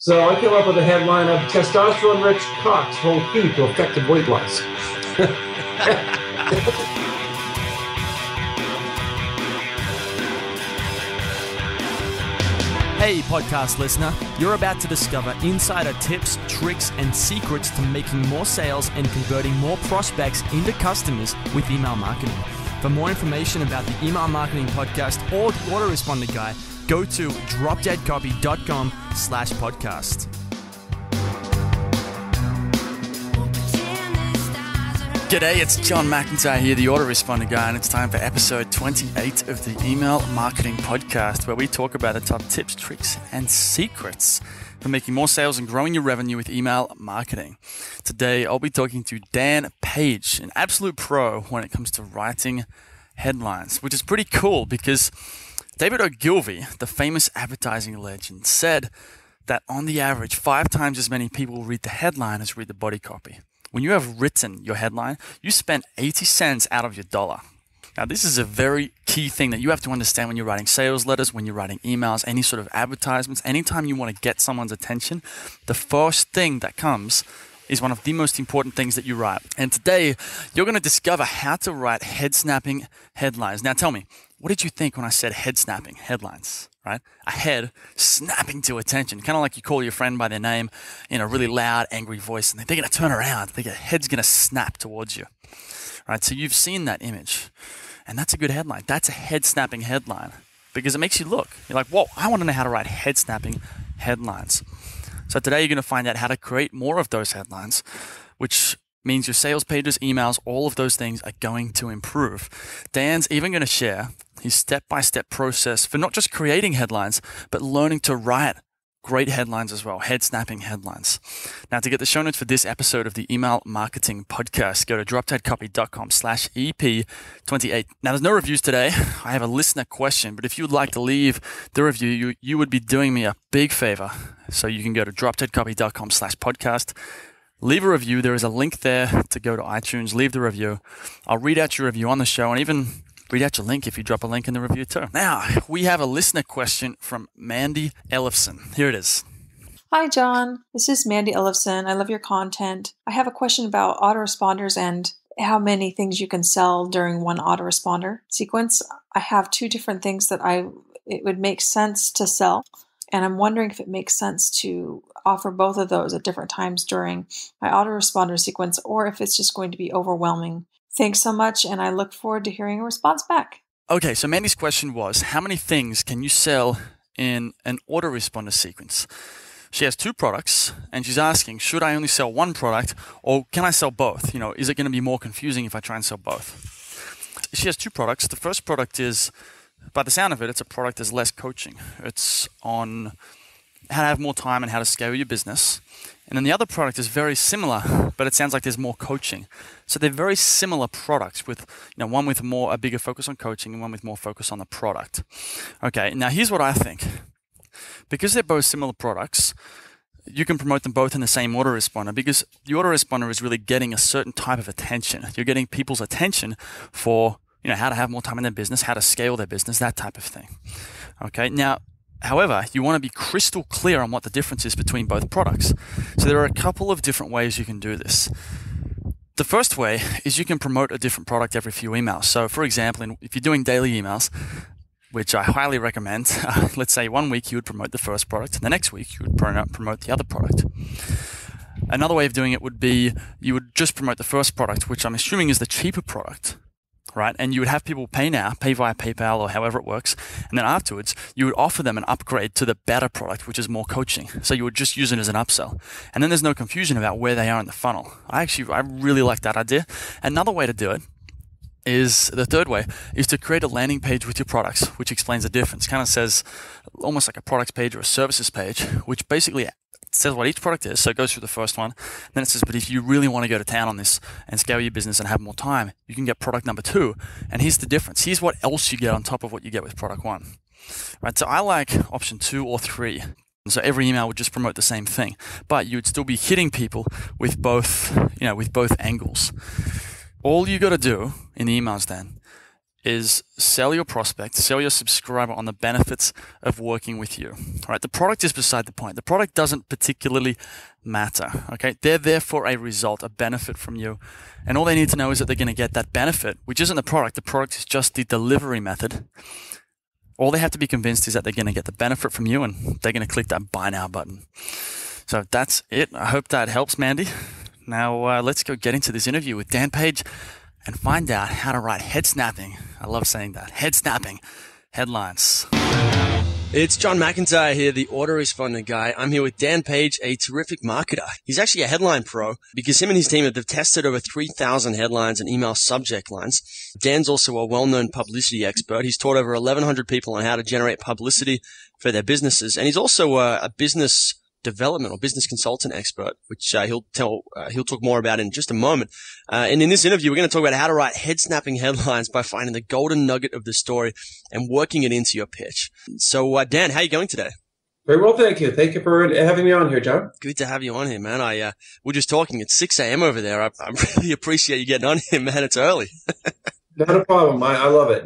So I came up with a headline of testosterone-rich cocks hold key to effective weight loss. Hey podcast listener, you're about to discover insider tips, tricks, and secrets to making more sales and converting more prospects into customers with email marketing. For more information about the Email Marketing Podcast or the Autoresponder Guide, go to dropdeadcopy.com/podcast. G'day, it's John McIntyre here, the Autoresponder Guy, and it's time for episode 28 of the Email Marketing Podcast, where we talk about the top tips, tricks, and secrets for making more sales and growing your revenue with email marketing. Today, I'll be talking to Dan Page, an absolute pro when it comes to writing headlines, which is pretty cool because David Ogilvy, the famous advertising legend, said that on the average, 5 times as many people read the headline as read the body copy. When you have written your headline, you spend 80 cents out of your dollar. Now, this is a very key thing that you have to understand when you're writing sales letters, when you're writing emails, any sort of advertisements, anytime you want to get someone's attention, the first thing that comes is one of the most important things that you write. And today, you're going to discover how to write head-snapping headlines. Now, tell me, what did you think when I said head-snapping headlines, right? A head snapping to attention, kind of like you call your friend by their name in a really loud, angry voice, and they're going to turn around. Their head's going to snap towards you, right? So you've seen that image, and that's a good headline. That's a head-snapping headline because it makes you look. You're like, whoa, I want to know how to write head-snapping headlines. So today you're going to find out how to create more of those headlines, which means your sales pages, emails, all of those things are going to improve. Dan's even going to share his step-by-step process for not just creating headlines, but learning to write great headlines as well, head-snapping headlines. Now, to get the show notes for this episode of the Email Marketing Podcast, go to dropdeadcopy.com/EP28. Now, there's no reviews today. I have a listener question, but if you would like to leave the review, you would be doing me a big favor. So you can go to dropdeadcopy.com/podcast. Leave a review. There is a link there to go to iTunes. Leave the review. I'll read out your review on the show and even read out your link if you drop a link in the review too. Now, we have a listener question from Mandy Ellefson. Here it is. Hi, John. This is Mandy Ellefson. I love your content. I have a question about autoresponders and how many things you can sell during one autoresponder sequence. I have 2 different things that it would make sense to sell, and I'm wondering if it makes sense to offer both of those at different times during my autoresponder sequence, or if it's just going to be overwhelming. Thanks so much, and I look forward to hearing a response back. Okay, so Mandy's question was, how many things can you sell in an autoresponder sequence? She has 2 products, and she's asking, should I only sell one product, or can I sell both? Is it going to be more confusing if I try and sell both? She has 2 products. The first product is, by the sound of it, it's a product that's less coaching. It's on how to have more time and how to scale your business. And then the other product is very similar, but it sounds like there's more coaching. So they're very similar products with, one with a bigger focus on coaching and one with more focus on the product. Okay, now here's what I think. Because they're both similar products, you can promote them both in the same autoresponder because the autoresponder is really getting a certain type of attention. You're getting people's attention for, how to have more time in their business, how to scale their business, that type of thing. Okay, now, however, you want to be crystal clear on what the difference is between both products. So there are a couple of different ways you can do this. The first way is you can promote a different product every few emails. So for example, if you're doing daily emails, which I highly recommend, let's say one week you would promote the first product, and the next week you would promote the other product. Another way of doing it would be you would just promote the first product, which I'm assuming is the cheaper product, right? And you would have people pay via PayPal or however it works. And then afterwards, you would offer them an upgrade to the better product, which is more coaching. So you would just use it as an upsell. And then there's no confusion about where they are in the funnel. I really like that idea. Another way to do it is, the third way, is to create a landing page with your products, which explains the difference. Kind of says almost like a products page or a services page, which basically says what each product is. So it goes through the first one. Then it says, but if you really want to go to town on this and scale your business and have more time, you can get product number 2. And here's the difference. Here's what else you get on top of what you get with product 1. Right? So I like option 2 or 3. So every email would just promote the same thing, but you would still be hitting people with both angles. All you got to do in the emails then is sell your prospect, sell your subscriber on the benefits of working with you. All right, the product is beside the point. The product doesn't particularly matter. Okay, they're there for a result, a benefit from you, and all they need to know is that they're going to get that benefit, which isn't the product. The product is just the delivery method. All they have to be convinced is that they're going to get the benefit from you, and they're going to click that buy now button. So that's it. I hope that helps, Mandy. Now let's go get into this interview with Dan Page and find out how to write head-snapping, I love saying that, head-snapping headlines. It's John McIntyre here, the autoresponder guy. I'm here with Dan Page, a terrific marketer. He's actually a headline pro because him and his team have tested over 3,000 headlines and email subject lines. Dan's also a well-known publicity expert. He's taught over 1,100 people on how to generate publicity for their businesses. And he's also a business development or business consultant expert, which he'll talk more about in just a moment. And in this interview, we're going to talk about how to write head-snapping headlines by finding the golden nugget of the story and working it into your pitch. So, Dan, how are you going today? Very well, thank you. Thank you for having me on here, John. Good to have you on here, man. We're just talking. It's 6 a.m. over there. I really appreciate you getting on here, man. It's early. Not a problem. I love it.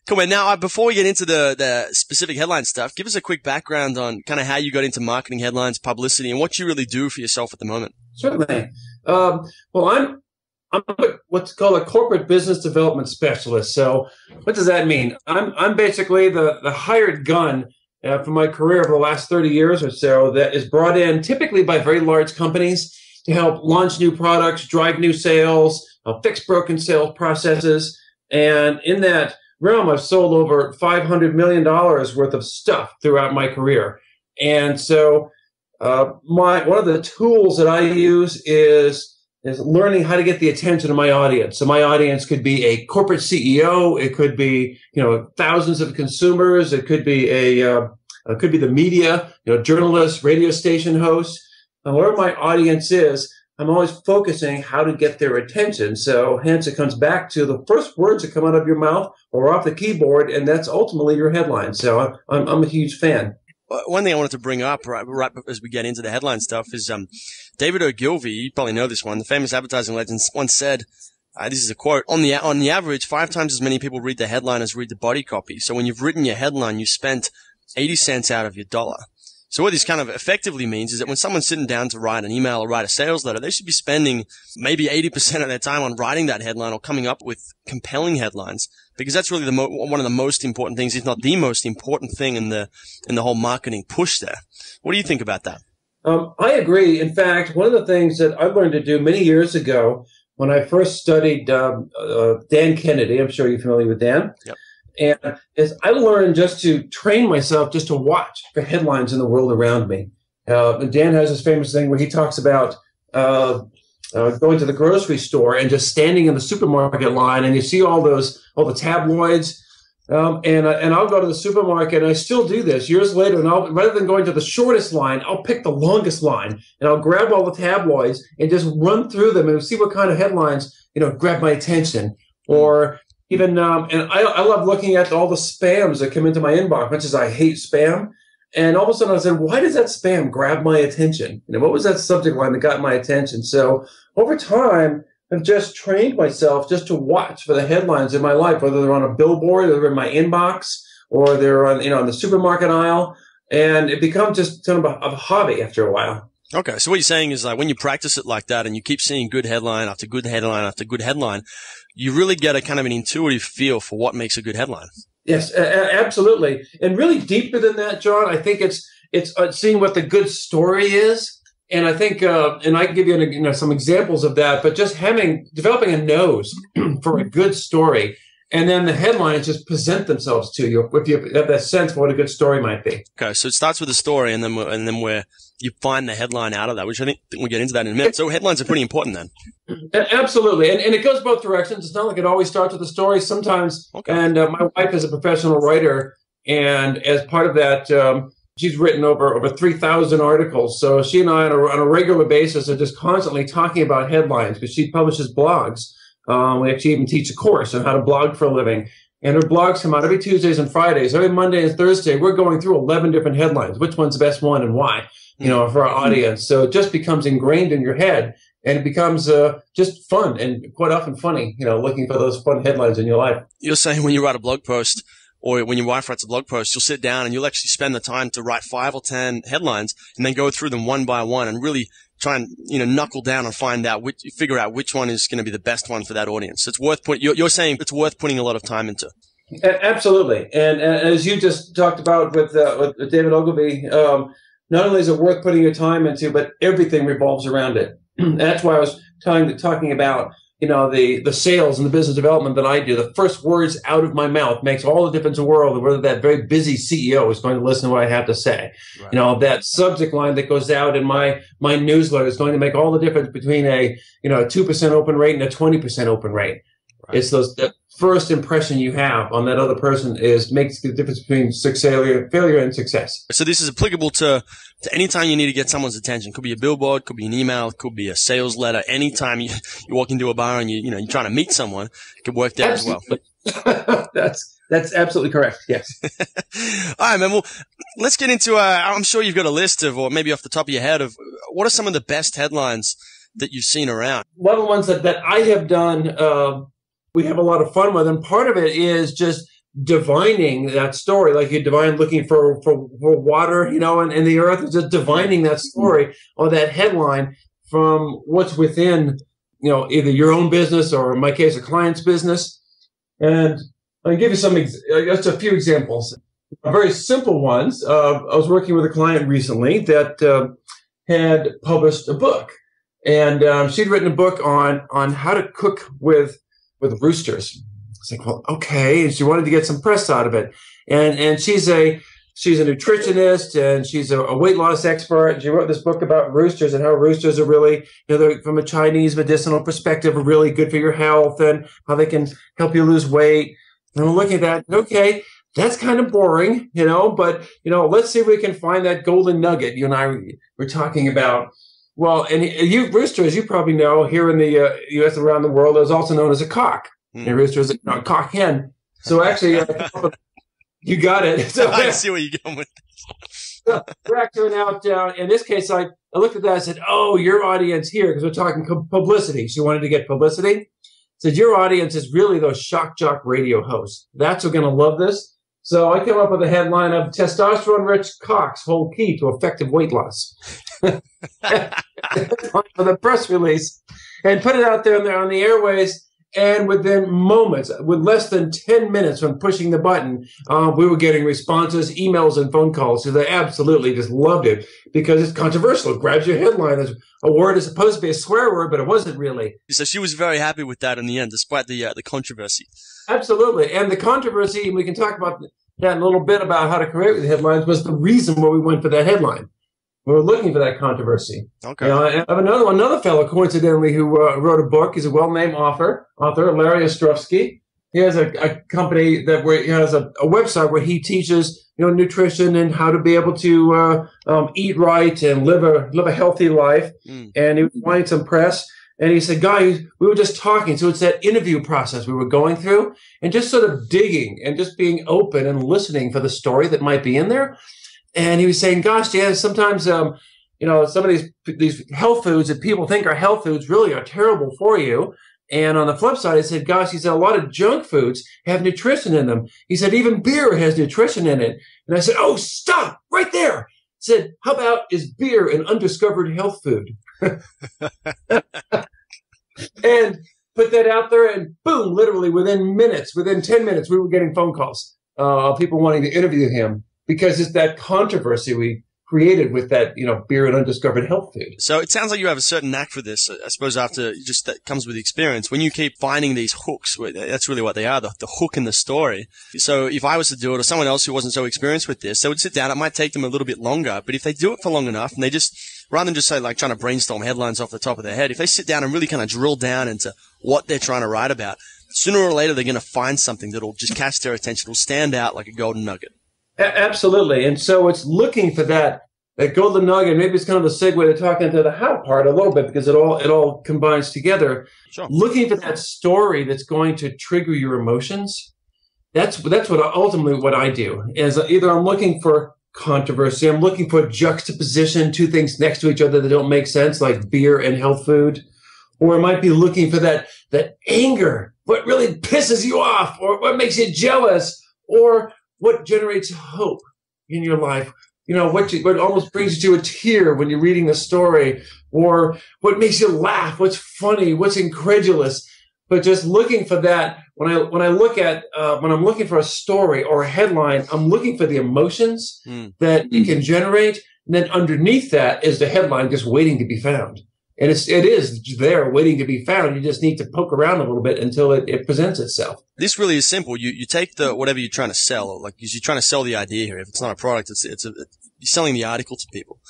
Cool, man. Now, before we get into the specific headline stuff, give us a quick background on kind of how you got into marketing, headlines, publicity, and what you really do for yourself at the moment. Certainly. Well, I'm what's called a corporate business development specialist. So what does that mean? I'm basically the hired gun for my career over the last 30 years or so that is brought in typically by very large companies to help launch new products, drive new sales, fix broken sales processes. And in that realm, I've sold over $500 million worth of stuff throughout my career. And so one of the tools that I use is learning how to get the attention of my audience. So my audience could be a corporate CEO. It could be, thousands of consumers. It could be it could be the media, journalists, radio station hosts. And whatever my audience is, I'm always focusing how to get their attention. So hence it comes back to the first words that come out of your mouth or off the keyboard, and that's ultimately your headline. So I'm a huge fan. One thing I wanted to bring up right as we get into the headline stuff is David Ogilvy, you probably know this one, the famous advertising legend, once said, this is a quote, on the average, 5 times as many people read the headline as read the body copy. So when you've written your headline, you spent 80 cents out of your dollar. So what this kind of effectively means is that when someone's sitting down to write an email or write a sales letter, they should be spending maybe 80% of their time on writing that headline or coming up with compelling headlines, because that's really one of the most important things, if not the most important thing in the whole marketing push there. What do you think about that? I agree. In fact, one of the things that I learned to do many years ago when I first studied Dan Kennedy, I'm sure you're familiar with Dan. Yep. And is I learned just to train myself just to watch the headlines in the world around me. Dan has this famous thing where he talks about going to the grocery store and just standing in the supermarket line, and you see all the tabloids. And I'll go to the supermarket, and I still do this years later. And rather than going to the shortest line, I'll pick the longest line, and I'll grab all the tabloids and just run through them and see what kind of headlines grab my attention. Or even, and I love looking at all the spams that come into my inbox, much as I hate spam. And all of a sudden I said, why does that spam grab my attention? What was that subject line that got my attention? So over time, I've just trained myself just to watch for the headlines in my life, whether they're on a billboard, or they're in my inbox, or they're on, on the supermarket aisle. And it becomes just kind of a hobby after a while. Okay, so what you're saying is like when you practice it like that and you keep seeing good headline after good headline after good headline, you really get a kind of an intuitive feel for what makes a good headline. Yes, absolutely. And really deeper than that, John, I think it's seeing what the good story is. And I think, and I can give you some examples of that, but just developing a nose for a good story. And then the headlines just present themselves to you if you have that sense of what a good story might be. Okay, so it starts with a story, and then where you find the headline out of that, which I think we'll get into that in a minute. So headlines are pretty important then. Absolutely, and it goes both directions. It's not like it always starts with a story. Sometimes, okay. And my wife is a professional writer, and as part of that, she's written over 3,000 articles. So she and I on a regular basis are just constantly talking about headlines because she publishes blogs. We actually even teach a course on how to blog for a living. And her blogs come out every Tuesdays and Fridays. Every Monday and Thursday, we're going through 11 different headlines. Which one's the best one and why, for our audience. So it just becomes ingrained in your head. And it becomes just fun and quite often funny, looking for those fun headlines in your life. You're saying when you write a blog post or when your wife writes a blog post, you'll sit down and you'll actually spend the time to write 5 or 10 headlines and then go through them one by one and really try and, knuckle down and figure out which one is going to be the best one for that audience. It's worth you're saying it's worth putting a lot of time into. Absolutely. And as you just talked about with David Ogilvy, not only is it worth putting your time into, but everything revolves around it. That's why I was talking about, the sales and the business development that I do. The first words out of my mouth makes all the difference in the world, whether that very busy CEO is going to listen to what I have to say. Right. That subject line that goes out in my newsletter is going to make all the difference between a 2% open rate and a 20% open rate. Right. It's that first impression you have on that other person makes the difference between failure and success. So this is applicable to any time you need to get someone's attention. Could be a billboard, could be an email, could be a sales letter. Anytime you walk into a bar and you're trying to meet someone, it could work there as well. That's absolutely correct. Yes. All right, man. Well, let's get into. I'm sure you've got a list of, or maybe off the top of your head, of what are some of the best headlines that you've seen around. One of the ones that I have done. We have a lot of fun with, and part of it is just divining that story, like you divine looking for water, in the earth, just divining that story or that headline from what's within, either your own business or in my case, a client's business. And I'll give you just a few examples, very simple ones. I was working with a client recently that had published a book, and she'd written a book on how to cook with roosters. It's like, well, okay. And she wanted to get some press out of it. And she's a nutritionist and she's a weight loss expert. And she wrote this book about roosters and how roosters are really, they're, from a Chinese medicinal perspective, are really good for your health and how they can help you lose weight. And I'm looking at that. Okay, that's kind of boring, but, let's see if we can find that golden nugget you and I were talking about. Well, and rooster, as you probably know, here in the U.S. around the world, is also known as a cock. And a rooster is a cock hen. So actually, you got it. So, I see where you're going with this. So we're actually out, in this case, I looked at that and said, oh, your audience here, because we're talking publicity. She wanted to get publicity. Said, your audience is really those shock jock radio hosts. That's who's going to love this. So I came up with a headline of testosterone-rich cocks hold key to effective weight loss. For the press release, and put it out there on the airways. And within moments, with less than 10 minutes from pushing the button, we were getting responses, emails, and phone calls. So they absolutely just loved it because it's controversial. It grabs your headline as a word is supposed to be a swear word, but it wasn't really. So she was very happy with that in the end, despite the controversy. Absolutely. And the controversy, and we can talk about that in a little bit about how to create the headlines, was the reason why we went for that headline. We were looking for that controversy. Okay. I have another fellow, coincidentally, who wrote a book. He's a well-named author, Larry Ostrovsky. He has a company he has a website where he teaches, nutrition and how to be able to eat right and live a healthy life. And he was wanting some press. And he said, guys, we were just talking. So it's that interview process we were going through and just sort of digging and just being open and listening for the story that might be in there. And he was saying, gosh, Dan, sometimes, some of these health foods that people think are health foods really are terrible for you. And on the flip side, I said, gosh, he said, a lot of junk foods have nutrition in them. He said, even beer has nutrition in it. And I said, oh, stop right there. He said, how about is beer an undiscovered health food? And put that out there and boom, literally within 10 minutes, we were getting phone calls of people wanting to interview him. Because it's that controversy we created with that, beer and undiscovered health food. So it sounds like you have a certain knack for this. I suppose after just that comes with experience. When you keep finding these hooks, that's really what they are, the hook in the story. So if I was to do it or someone else who wasn't so experienced with this, they would sit down. It might take them a little bit longer. But if they do it for long enough and they just, rather than just say like trying to brainstorm headlines off the top of their head, if they sit down and really kind of drill down into what they're trying to write about, sooner or later they're going to find something that'll just catch their attention. It'll stand out like a golden nugget. Absolutely. And so it's looking for that golden nugget. Maybe it's kind of the segue to talking to the how part a little bit because it all combines together. Sure. Looking for that story that's going to trigger your emotions. That's ultimately what I do is either I'm looking for controversy. I'm looking for juxtaposition, two things next to each other that don't make sense, like beer and health food. or it might be looking for that anger, what really pisses you off, or what makes you jealous, or what generates hope in your life. What almost brings you to a tear when you're reading the story, or what makes you laugh, what's funny, what's incredulous. But just looking for that, when I'm looking for a story or a headline, I'm looking for the emotions that it can generate. And then underneath that is the headline just waiting to be found. And it is there waiting to be found. You just need to poke around a little bit until it presents itself. This really is simple. You take whatever you're trying to sell, or like you're trying to sell the idea here. If it's not a product, you're selling the article to people.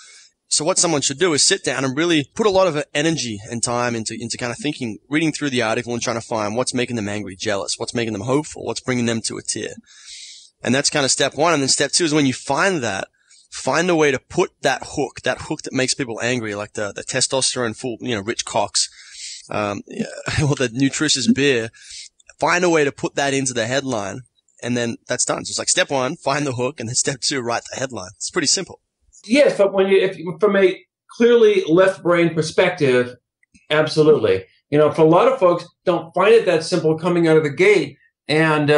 So what someone should do is sit down and really put a lot of energy and time into kind of thinking, reading through the article and trying to find what's making them angry, jealous, what's making them hopeful, what's bringing them to a tear. And that's kind of step one. And then step two is when you find that, find a way to put that hook that makes people angry, like the testosterone full, rich cocks, or the nutritious beer. Find a way to put that into the headline, and then that's done. So it's like step one, find the hook, and then step two, write the headline. It's pretty simple. Yes, but from a clearly left brain perspective, absolutely. For a lot of folks, don't find it that simple coming out of the gate, and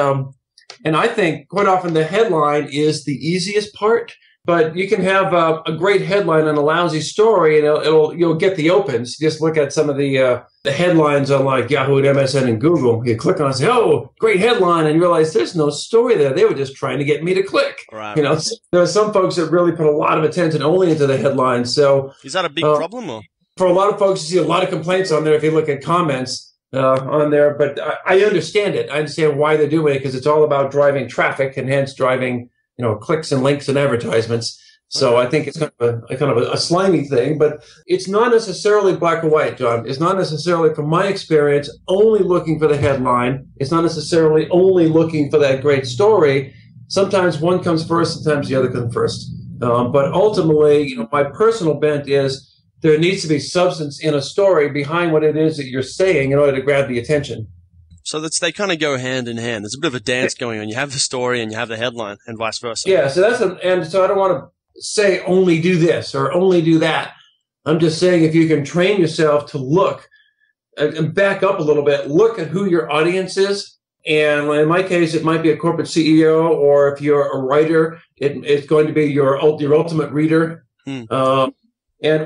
I think quite often the headline is the easiest part. But you can have a great headline and a lousy story, and you'll get the opens. Just look at some of the headlines on like Yahoo, and MSN, and Google. You click on it and say, "Oh, great headline," and you realize there's no story there. They were just trying to get me to click. Right. There are some folks that really put a lot of attention only into the headlines. So is that a big problem? Or? For a lot of folks, you see a lot of complaints on there if you look at comments on there. But I understand it. I understand why they're doing it, because it's all about driving traffic and hence driving clicks and links and advertisements. So I think it's kind of a slimy thing, but it's not necessarily black or white, John. It's not necessarily, from my experience, only looking for the headline. It's not necessarily only looking for that great story. Sometimes one comes first, sometimes the other comes first. But ultimately, my personal bent is there needs to be substance in a story behind what it is that you're saying in order to grab the attention. So they kind of go hand in hand. There's a bit of a dance going on. You have the story and you have the headline, and vice versa. Yeah, so so I don't want to say only do this or only do that. I'm just saying if you can train yourself to look and back up a little bit, look at who your audience is. And in my case, it might be a corporate CEO, or if you're a writer, it's going to be your ultimate reader. And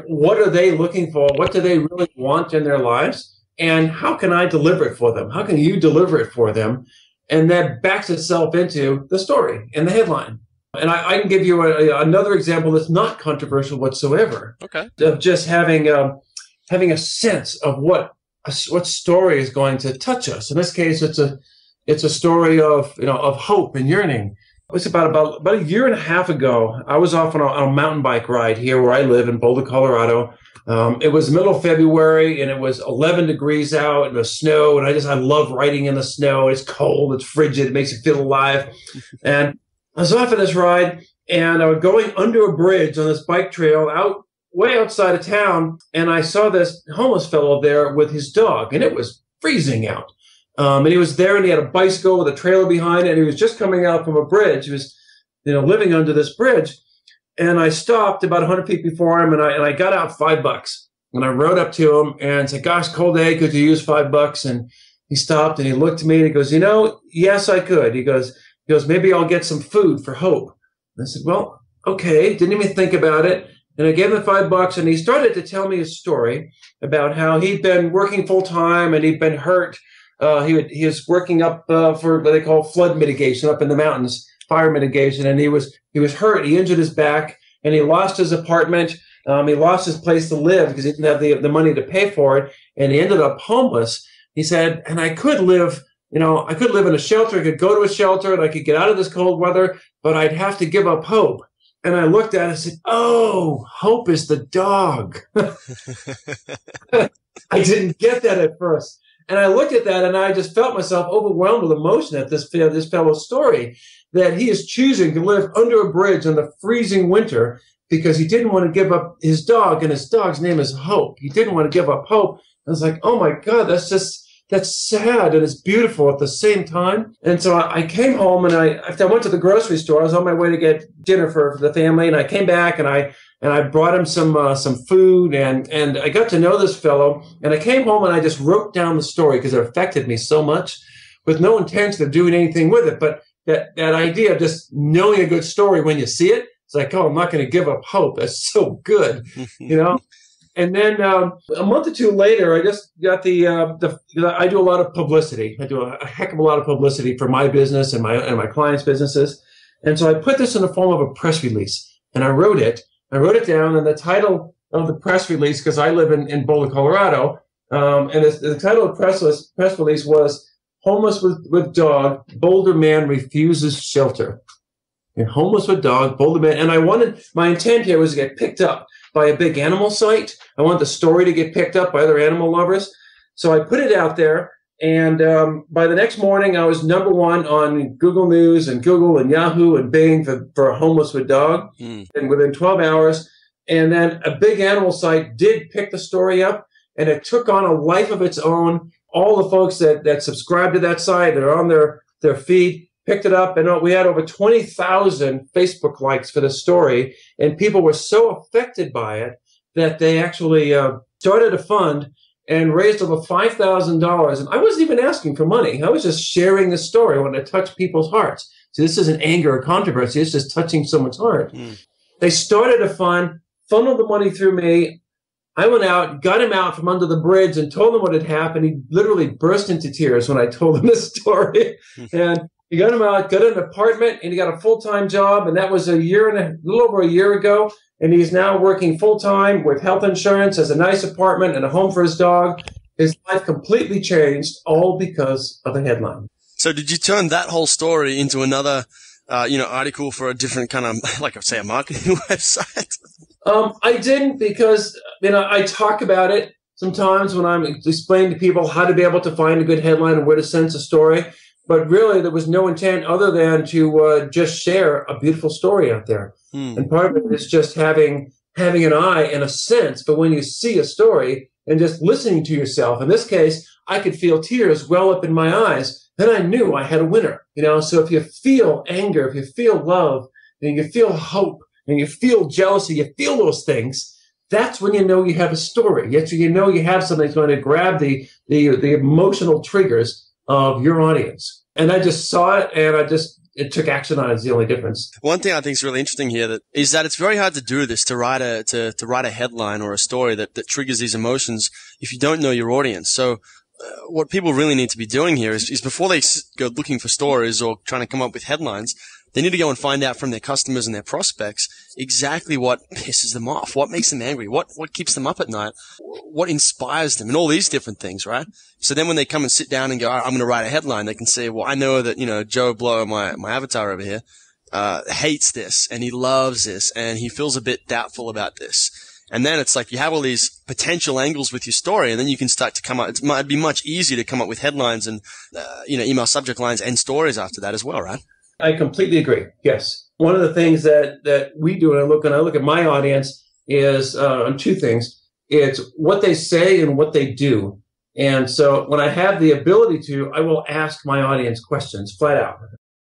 what are they looking for? What do they really want in their lives? And how can I deliver it for them? How can you deliver it for them? And that backs itself into the story and the headline. And I can give you another example that's not controversial whatsoever. Okay. Of just having a sense of what story is going to touch us. In this case, it's a story of hope and yearning. It was about a year and a half ago. I was off on a mountain bike ride here where I live in Boulder, Colorado. It was middle of February, and it was 11 degrees out, and the snow, and I love riding in the snow. It's cold, it's frigid, it makes you feel alive. And I was off on this ride, and I was going under a bridge on this bike trail way outside of town, and I saw this homeless fellow there with his dog, and it was freezing out. And he was there, and he had a bicycle with a trailer behind it, and he was just coming out from a bridge. He was, living under this bridge. And I stopped about 100 feet before him, and I got out $5. And I rode up to him and said, "Gosh, cold day, could you use $5?" And he stopped and he looked at me and he goes, "Yes, I could." He goes, "Maybe I'll get some food for hope." And I said, "Well, okay." Didn't even think about it. And I gave him the $5, and he started to tell me his story about how he'd been working full time and he'd been hurt. He was working up for what they call flood mitigation up in the mountains, fire mitigation, and he was hurt. He injured his back, and he lost his apartment. He lost his place to live because he didn't have the money to pay for it, and he ended up homeless. He said, "And I could live, in a shelter. I could go to a shelter, and I could get out of this cold weather, but I'd have to give up hope." And I looked at it and said, "Oh, hope is the dog." I didn't get that at first. And I looked at that, and I just felt myself overwhelmed with emotion at this fellow's story, that he is choosing to live under a bridge in the freezing winter because he didn't want to give up his dog, and his dog's name is Hope. He didn't want to give up hope. I was like, oh my God, that's that's sad and it's beautiful at the same time. And so I came home, and after I went to the grocery store, I was on my way to get dinner for the family, and I came back and I brought him some food, and I got to know this fellow, and I came home and I just wrote down the story because it affected me so much, with no intention of doing anything with it. But that idea of just knowing a good story when you see it, it's like, oh, I'm not going to give up hope. That's so good, you know? And then a month or two later, I just got I do a lot of publicity. I do a heck of a lot of publicity for my business and my clients' businesses. And so I put this in the form of a press release, and I wrote it down, and the title of the press release, because I live in Boulder, Colorado, and the title of the press release was "Homeless with Dog, Boulder Man Refuses Shelter." And homeless with dog, Boulder Man. And my intent here was to get picked up by a big animal site. I want the story to get picked up by other animal lovers. So I put it out there, and by the next morning, I was number one on Google News and Google and Yahoo and Bing for Homeless with Dog, and within 12 hours. And then a big animal site did pick the story up, and it took on a life of its own. All the folks that subscribe to that site, that are on their feed, picked it up, and we had over 20,000 Facebook likes for the story, and people were so affected by it that they actually started a fund and raised over $5,000. And I wasn't even asking for money. I was just sharing the story when it touched people's hearts. So this isn't anger or controversy. It's just touching someone's heart. They started a fund, funneled the money through me. I went out, got him out from under the bridge, and told him what had happened. He literally burst into tears when I told him this story. And he got him out, got an apartment, and he got a full-time job, and that was a little over a year ago. And he's now working full-time with health insurance, has a nice apartment and a home for his dog. His life completely changed, all because of a headline. So did you turn that whole story into another, article for a different kind of, like I say, a marketing website? I didn't, because, I talk about it sometimes when I'm explaining to people how to be able to find a good headline and where to send a story. But really, there was no intent other than to just share a beautiful story out there. And part of it is just having an eye and a sense for when you see a story and just listening to yourself. In this case, I could feel tears well up in my eyes. Then I knew I had a winner. So if you feel anger, if you feel love, and you feel hope, and you feel jealousy, you feel those things, that's when you know you have a story. That's when you know you have something that's going to grab the emotional triggers of your audience. And I just saw it, and it took action on it. Is the only difference. One thing I think is really interesting here is that it's very hard to do this, to write a headline or a story that triggers these emotions if you don't know your audience. So what people really need to be doing here is before they go looking for stories or trying to come up with headlines, they need to go and find out from their customers and their prospects exactly what pisses them off, what makes them angry, what keeps them up at night, what inspires them, and all these different things, right? So then when they come and sit down and go, all right, I'm going to write a headline, they can say, well, I know that, Joe Blow, my avatar over here, hates this, and he loves this, and he feels a bit doubtful about this. And then it's like you have all these potential angles with your story, and then you can start to come up. It might be much easier to come up with headlines and, email subject lines and stories after that as well, right? I completely agree. Yes. One of the things that we do, and I look at my audience, is on two things. It's what they say and what they do. And so when I have the ability to, I will ask my audience questions flat out.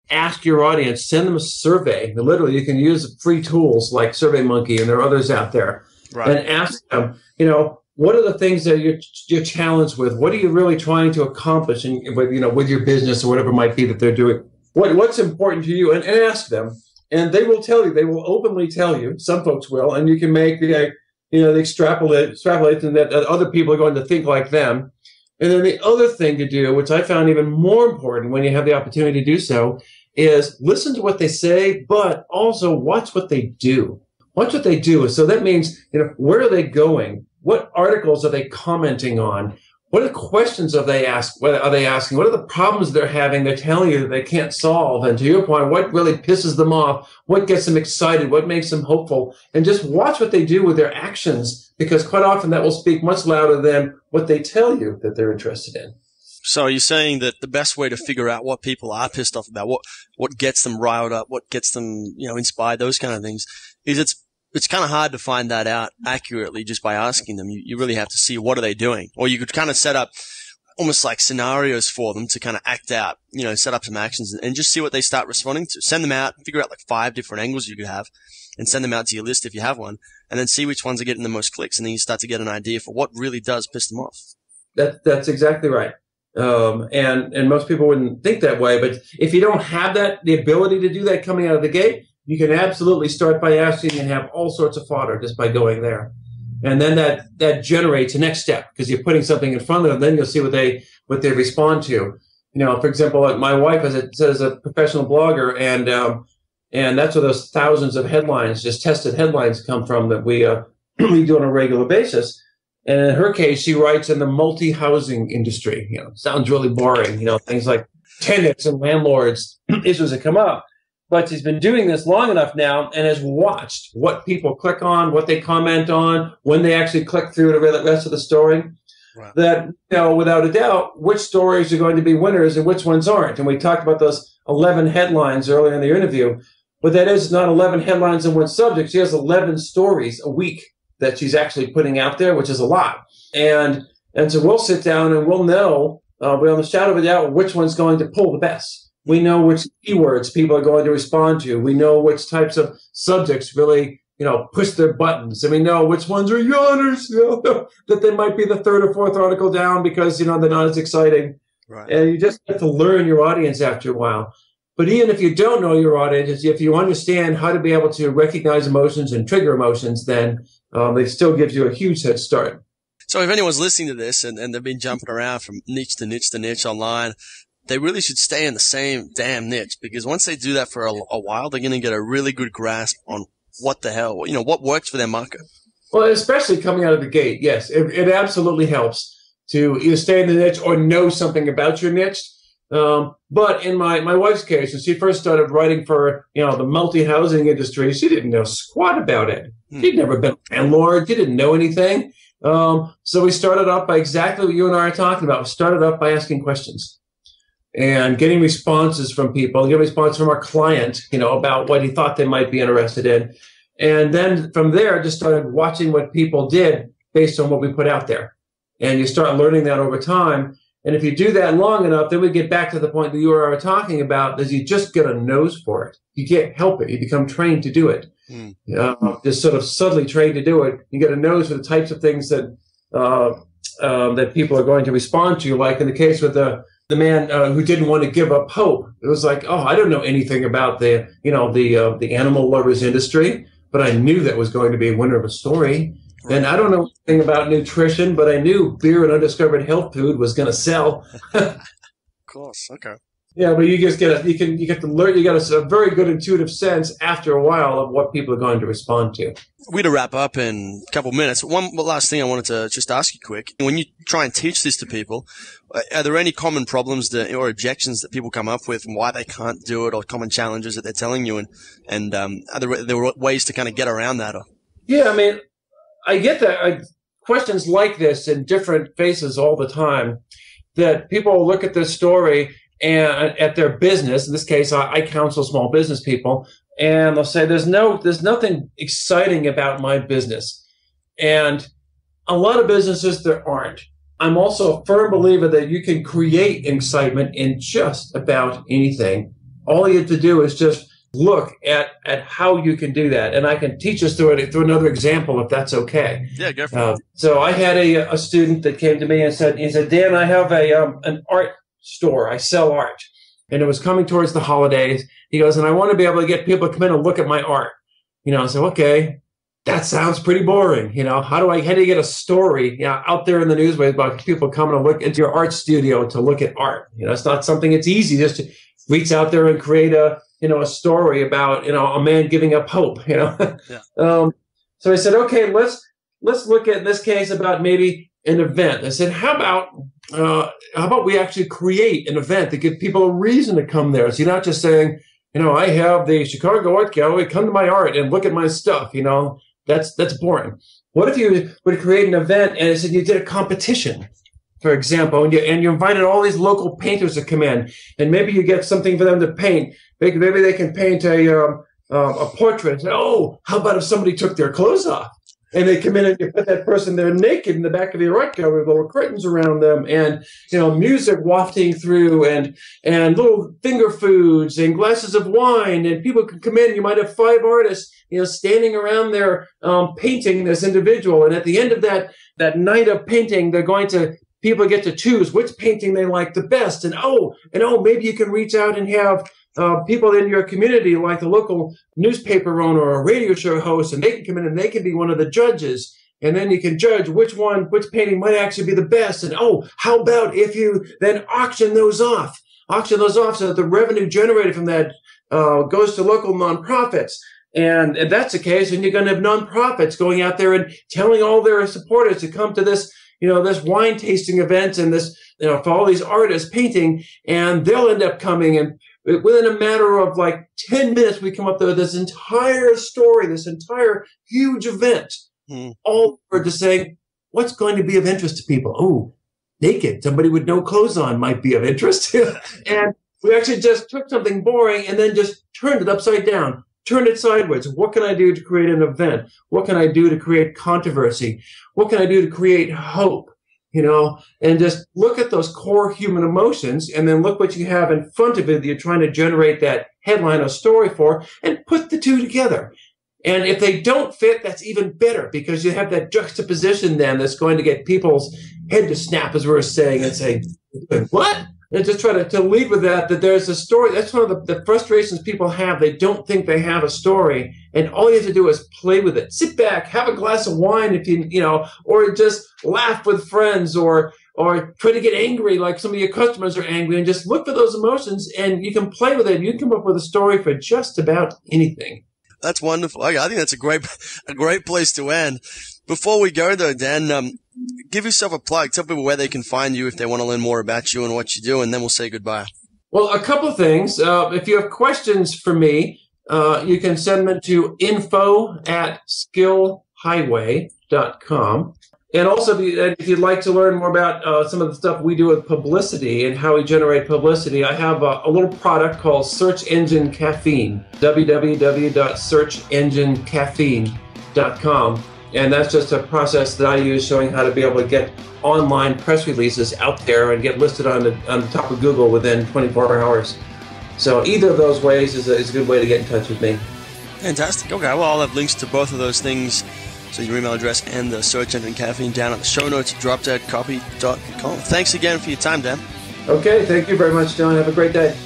Ask your audience, send them a survey. Literally, you can use free tools like SurveyMonkey, and there are others out there. Right. And ask them, what are the things that you're challenged with? What are you really trying to accomplish with your business or whatever it might be that they're doing? What's important to you? And ask them. And they will tell you. They will openly tell you. Some folks will. And you can make the extrapolation that other people are going to think like them. And then the other thing to do, which I found even more important when you have the opportunity to do so, is listen to what they say, but also watch what they do. Watch what they do. So that means, where are they going? What articles are they commenting on? What are the questions are they asking? What are the problems they're having? They're telling you that they can't solve. And to your point, what really pisses them off? What gets them excited? What makes them hopeful? And just watch what they do with their actions, because quite often that will speak much louder than what they tell you that they're interested in. So you're saying that the best way to figure out what people are pissed off about, what gets them riled up, what gets them, inspired, those kind of things, is it's kind of hard to find that out accurately just by asking them. You really have to see what are they doing. Or you could kind of set up almost like scenarios for them to kind of act out, set up some actions and just see what they start responding to. Send them out, figure out like 5 different angles you could have and send them out to your list if you have one, and then see which ones are getting the most clicks. And then you start to get an idea for what really does piss them off. That's exactly right. And most people wouldn't think that way, but if you don't have the ability to do that coming out of the gate, you can absolutely start by asking and have all sorts of fodder just by going there. And then that generates a next step because you're putting something in front of them. Then you'll see what they respond to. For example, like my wife, as it says, a professional blogger, and that's where those thousands of headlines, just tested headlines, come from that we do on a regular basis. And in her case, she writes in the multi-housing industry. Sounds really boring. Things like tenants and landlords issues that come up. But she's been doing this long enough now and has watched what people click on, what they comment on, when they actually click through to the rest of the story. Right. That, without a doubt, which stories are going to be winners and which ones aren't. And we talked about those 11 headlines earlier in the interview. But that is not 11 headlines in one subject. She has 11 stories a week that she's actually putting out there, which is a lot. And so we'll sit down and we'll know, beyond the shadow of a doubt, which one's going to pull the best. We know which keywords people are going to respond to. We know which types of subjects really, push their buttons. And we know which ones are yawners, that they might be the 3rd or 4th article down because, they're not as exciting. Right. And you just have to learn your audience after a while. But even if you don't know your audience, if you understand how to be able to recognize emotions and trigger emotions, then it still gives you a huge head start. So if anyone's listening to this and they've been jumping around from niche to niche to niche online, they really should stay in the same damn niche, because once they do that for a while, they're going to get a really good grasp on what the hell, what works for their market. Well, especially coming out of the gate, yes, it absolutely helps to either stay in the niche or know something about your niche. But in my wife's case, when she first started writing for, the multi-housing industry, she didn't know squat about it. She'd never been a landlord. She didn't know anything. So we started off by exactly what you and I are talking about. We started off by asking questions and getting responses from people, getting response from our client, about what he thought they might be interested in. And then from there, just started watching what people did based on what we put out there. And you start learning that over time. And if you do that long enough, then we get back to the point that you were talking about, is you just get a nose for it. You can't help it. You become trained to do it. Just sort of subtly trained to do it. You get a nose for the types of things that that people are going to respond to. Like in the case with the man who didn't want to give up hope. It was like, I don't know anything about the animal lovers industry, but I knew that was going to be a winner of a story. And I don't know anything about nutrition, but I knew beer and undiscovered health food was going to sell. Of course. Okay. Yeah, but you just get to learn. You got a very good intuitive sense after a while of what people are going to respond to. We're to wrap up in a couple of minutes. One last thing I wanted to just ask you quick. When you try and teach this to people, are there any common problems or objections that people come up with and why they can't do it, or common challenges that they're telling you? And are there ways to kind of get around that? Yeah, I mean, I get that questions like this in different faces all the time, that people look at this story and at their business. In this case, I counsel small business people, and they'll say, there's nothing exciting about my business. And a lot of businesses, there aren't. I'm also a firm believer that you can create excitement in just about anything. All you have to do is just look at how you can do that. And I can teach us through another example, if that's okay. Yeah, go for it. So I had a student that came to me and said, Dan, I have an art store. I sell art. And it was coming towards the holidays. He goes, and I want to be able to get people to come in and look at my art. I said, okay, that sounds pretty boring. How do you get a story out there in the newsway about people coming to look into your art studio to look at art? It's not something it's easy just to reach out there and create a story about, a man giving up hope, Yeah. So I said, okay, let's look at, in this case, about maybe an event. I said, how about we actually create an event that gives people a reason to come there? So you're not just saying, I have the Chicago Art Gallery, come to my art and look at my stuff. That's boring. What if you would create an event and I said you did a competition, for example, and you invited all these local painters to come in, and maybe you get something for them to paint. Maybe they can paint a portrait. And say, how about if somebody took their clothes off? and they come in and you put that person there naked in the back of the Erotica with little curtains around them, and music wafting through, and little finger foods and glasses of wine, and people can come in. You might have 5 artists, standing around there painting this individual, and at the end of that night of painting, people get to choose which painting they like the best, and maybe you can reach out and have people in your community, like the local newspaper owner or a radio show host, and they can come in and they can be one of the judges. And then you can judge which painting might actually be the best. And how about if you then auction those off so that the revenue generated from that goes to local nonprofits. And if that's the case, then you're going to have nonprofits going out there and telling all their supporters to come to this, this wine tasting event, and this, for all these artists painting, and they'll end up coming, and within a matter of like 10 minutes, we come up with this entire story, this entire huge event, all for to say, what's going to be of interest to people? Oh, naked, somebody with no clothes on might be of interest. And we actually just took something boring and then just turned it upside down, turned it sideways. What can I do to create an event? What can I do to create controversy? What can I do to create hope? And just look at those core human emotions, and then look what you have in front of you that you're trying to generate that headline or story for, and put the two together. And if they don't fit, that's even better, because you have that juxtaposition then that's going to get people's head to snap, as we were saying, and say, what? And just try to lead with that there's a story. That's one of the frustrations people have. They don't think they have a story, and all you have to do is play with it. Sit back, have a glass of wine if or just laugh with friends, or try to get angry like some of your customers are angry, and just look for those emotions, and you can play with it. You can come up with a story for just about anything. That's wonderful. Okay, I think that's a great place to end. Before we go though, Dan, give yourself a plug. Tell people where they can find you if they want to learn more about you and what you do, and then we'll say goodbye. Well, a couple of things. If you have questions for me, you can send them to info@skillhighway.com. And also, if you'd like to learn more about some of the stuff we do with publicity and how we generate publicity, I have a little product called Search Engine Caffeine, www.searchenginecaffeine.com. And that's just a process that I use showing how to be able to get online press releases out there and get listed on the top of Google within 24 hours. So either of those ways is a good way to get in touch with me. Fantastic. Okay, well, I'll have links to both of those things, so your email address and the Search Engine Caffeine, down at the show notes at dropdeadcopy.com. Thanks again for your time, Dan. Okay, thank you very much, John. Have a great day.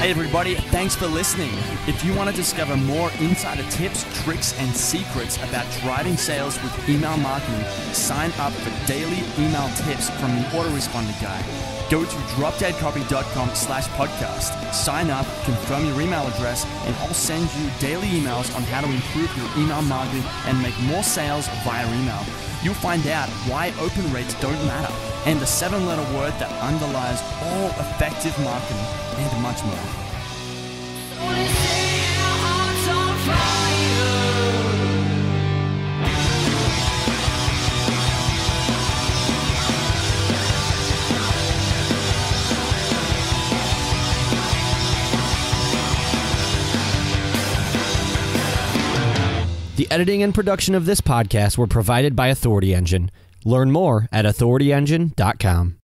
Hey everybody, thanks for listening. If you want to discover more insider tips, tricks, and secrets about driving sales with email marketing, sign up for daily email tips from the autoresponder guy. Go to dropdeadcopy.com/podcast. Sign up, confirm your email address, and I'll send you daily emails on how to improve your email marketing and make more sales via email. You'll find out why open rates don't matter, and the 7-letter word that underlies all effective marketing, and much more. The editing and production of this podcast were provided by Authority Engine. Learn more at authorityengine.com.